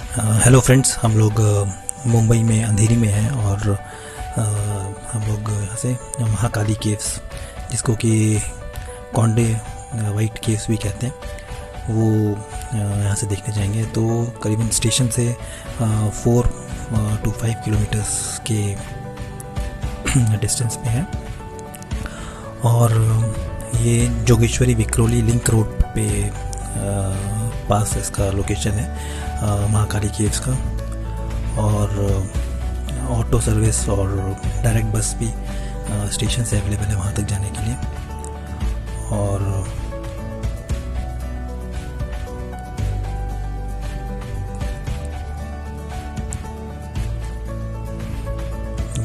Hello friends, हम लोग मुंबई में अंधेरी में हैं और हम लोग यहाँ से महाकाली केव्स, जिसको कि कौंडे वाइट केव्स भी कहते हैं, वो यहाँ से देखने जाएंगे। तो करीबन स्टेशन से 4 to 5 किलोमीटर्स के डिस्टेंस में है और ये जोगेश्वरी विक्रोली लिंक रोड पे पास इसका लोकेशन है महाकाली केव्स का। और ऑटो सर्विस और डायरेक्ट बस भी स्टेशन से अवेलेबल है वहाँ तक जाने के लिए। और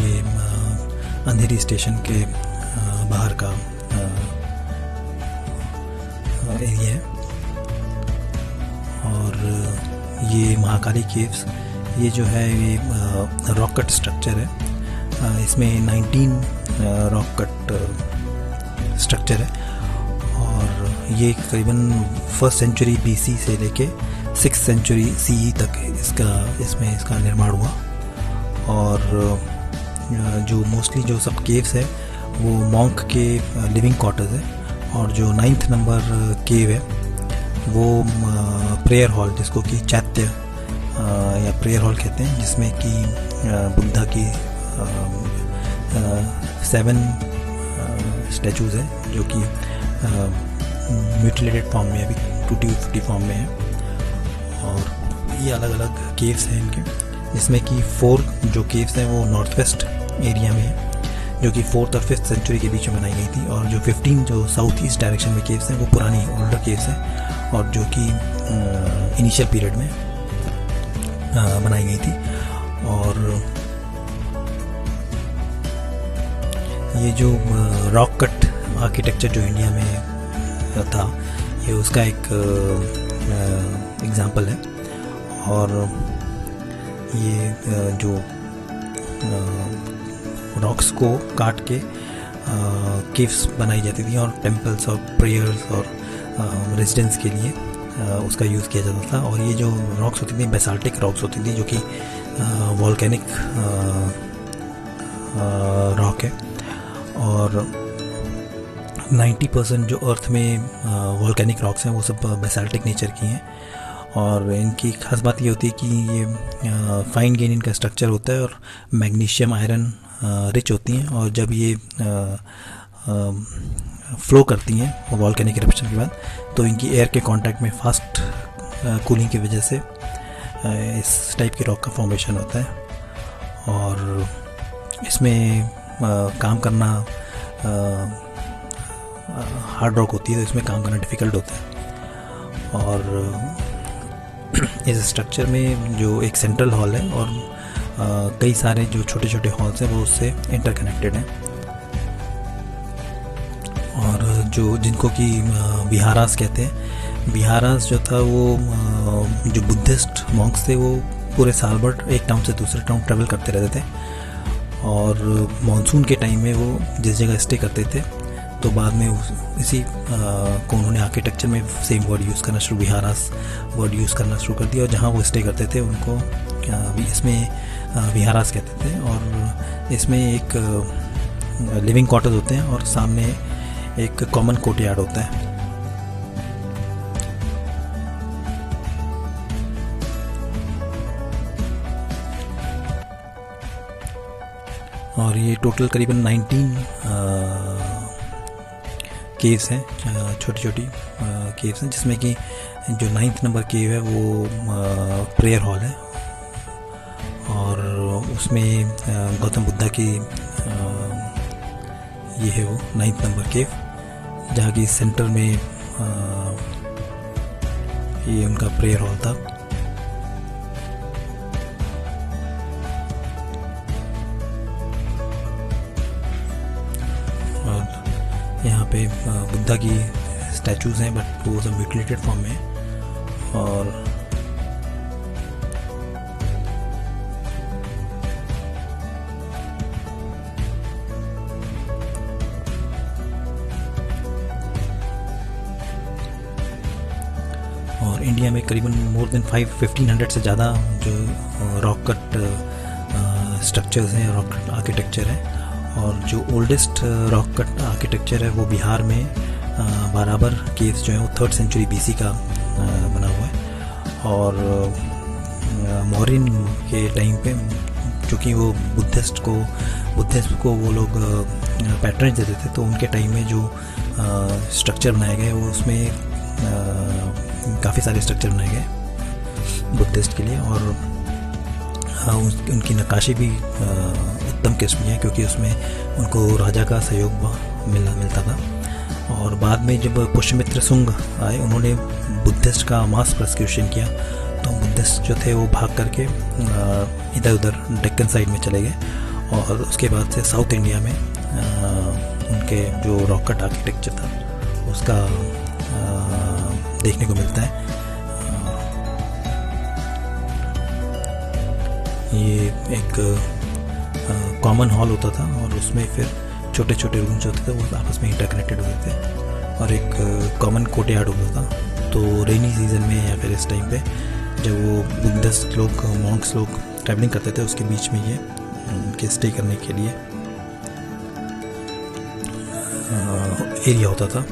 ये अंधेरी स्टेशन के बाहर का एरिया है। और ये महाकाली केव्स, ये जो है ये रॉक कट स्ट्रक्चर है। इसमें 19 रॉक कट स्ट्रक्चर है और ये करीबन 1st सेंचुरी BC से लेके 6th सेंचुरी CE तक इसमें इसका निर्माण हुआ। और जो मोस्टली जो सब केव्स है वो मॉन्क के लिविंग क्वार्टर्स है। और जो 9th नंबर केव है वो प्रेयर हॉल, जिसको कि चैत्य या प्रेयर हॉल कहते हैं, जिसमें कि बुद्धा की 7 स्टैचूज़ हैं जो कि म्यूटिलेटेड फॉर्म में, अभी टूटी फूटी फॉर्म में है। और ये अलग अलग केव्स हैं इनके, जिसमें कि 4 जो केव्स हैं वो नॉर्थ वेस्ट एरिया में है, जो कि 4th और 5th सेंचुरी के बीच में बनाई गई थी। और जो 15 जो साउथ ईस्ट डायरेक्शन में केव्स हैं वो पुरानी ओल्डर केव्स हैं और जो कि इनिशियल पीरियड में बनाई गई थी। और ये जो रॉक कट आर्किटेक्चर जो इंडिया में था, ये उसका एक एग्जाम्पल है। और ये जो रॉक्स को काट के केव्स बनाई जाती थी और टेम्पल्स और प्रेयर्स और रेजिडेंस के लिए उसका यूज़ किया जाता था। और ये जो रॉक्स होती थी बेसाल्टिक रॉक्स होती थी, जो कि वॉल्केनिक रॉक है। और 90% जो अर्थ में वॉल्केनिक रॉक्स हैं वो सब बेसाल्टिक नेचर की हैं। और इनकी खास बात ये होती है कि ये फाइन ग्रेन इनका स्ट्रक्चर होता है और मैग्नीशियम आयरन रिच होती हैं। और जब ये फ्लो करती हैं वॉल्केनिक इरप्शन के बाद, तो इनकी एयर के कांटेक्ट में फास्ट कूलिंग की वजह से इस टाइप की रॉक का फॉर्मेशन होता है। और इसमें काम करना हार्ड रॉक होती है, तो इसमें काम करना डिफ़िकल्ट होता है। और इस स्ट्रक्चर में जो एक सेंट्रल हॉल है और कई सारे जो छोटे छोटे हॉल्स हैं वो उससे इंटरकनेक्टेड हैं। और जो जिनको कि विहारास कहते हैं, विहारास जो था वो जो बुद्धिस्ट मॉन्क्स थे वो पूरे साल भर एक टाउन से दूसरे टाउन ट्रैवल करते रहते थे। और मॉनसून के टाइम में वो जिस जगह स्टे करते थे, तो बाद में इसी को उन्होंने आर्किटेक्चर में सेम वर्ड यूज़ करना शुरू, विहारास वर्ड यूज़ करना शुरू कर दिया। और जहाँ वो स्टे करते थे उनको इसमें विहारास कहते थे। और इसमें एक लिविंग क्वार्टर्स होते हैं और सामने एक कॉमन कोर्टयार्ड होता है। और ये टोटल करीबन 19 केव्स हैं, छोटी छोटी केव्स हैं, जिसमें कि जो 9th नंबर केव है वो प्रेयर हॉल है। और उसमें गौतम बुद्धा की ये है वो 9th नंबर केव, जहाँ की सेंटर में ये उनका प्रेयर हॉल था। और यहाँ पे बुद्धा की स्टैचूज़ हैं, बट वो सब म्यूटिलेटेड फॉर्म में है। और इंडियन में करीबन मोर देन 1500 से ज़्यादा जो रॉक कट स्ट्रक्चर्स हैं, रॉक कट आर्किटेक्चर है। और जो ओल्डेस्ट रॉक कट आर्किटेक्चर है वो बिहार में बाराबर केव्स जो है वो 3rd सेंचुरी BC का बना हुआ है। और मौर्यन के टाइम पे चूँकि वो बुद्धिस्ट को वो लोग पैटर्न देते थे, तो उनके टाइम में जो स्ट्रक्चर बनाए गए वो उसमें काफ़ी सारे स्ट्रक्चर बनाए गए बुद्धिस्ट के लिए। और उनकी नक्काशी भी उत्तम किस्म की है, क्योंकि उसमें उनको राजा का सहयोग मिलता था। और बाद में जब पुष्यमित्र सुंग आए, उन्होंने बुद्धिस्ट का मास प्रोसिक्यूशन किया, तो बुद्धिस्ट जो थे वो भाग करके इधर उधर डेक्कन साइड में चले गए। और उसके बाद से साउथ इंडिया में उनके जो रॉक कट आर्किटेक्चर था उसका देखने को मिलता है। ये एक कॉमन हॉल होता था और उसमें फिर छोटे छोटे रूम्स होते थे, वो आपस में इंटरकनेक्टेड होते थे। और एक कॉमन कोर्टयार्ड होता था। तो रेनी सीजन में या फिर इस टाइम पे जब वो बुद्धिस्ट लोग, मॉन्क्स लोग ट्रैवलिंग करते थे, उसके बीच में ये उनके स्टे करने के लिए एरिया होता था।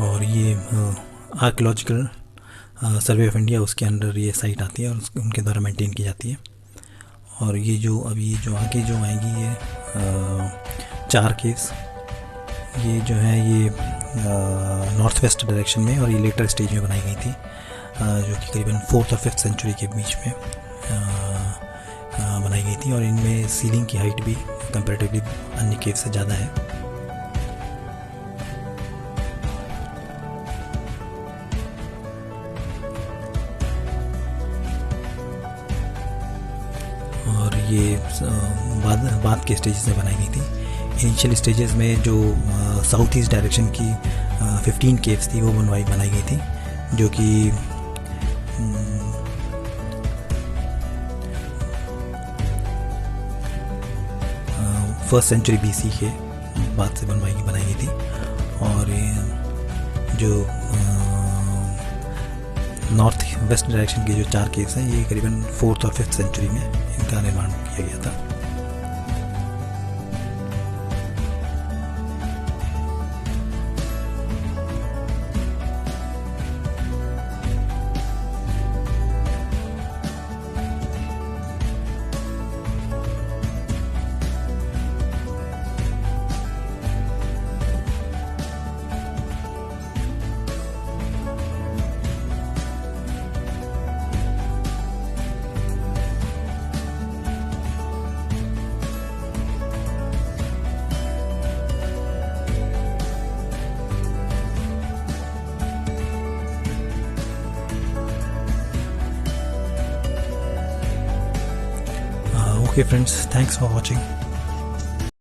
और ये आर्कियोलॉजिकल सर्वे ऑफ इंडिया, उसके अंडर ये साइट आती है और उनके द्वारा मेंटेन की जाती है। और ये जो अभी जो आगे जो आएंगी ये 4 केव्स, ये जो है ये नॉर्थ वेस्ट डायरेक्शन में, और ये लेटर स्टेज में बनाई गई थी, जो कि करीबन 4th और 5th सेंचुरी के बीच में बनाई गई थी। और इनमें सीलिंग की हाइट भी कंपैरेटिवली अन्य केव से ज़्यादा है। और ये बाद के स्टेजेस में बनाई गई थी। इनिशियल स्टेजेस में जो साउथ ईस्ट डायरेक्शन की 15 केव्स थी वो बनाई गई थी, जो कि फर्स्ट सेंचुरी BC के बाद से बनाई गई थी। और जो नॉर्थ वेस्ट डायरेक्शन के जो 4 केव्स हैं, ये करीबन 4th और 5th सेंचुरी में इनका निर्माण किया गया था। Okay friends, thanks for watching.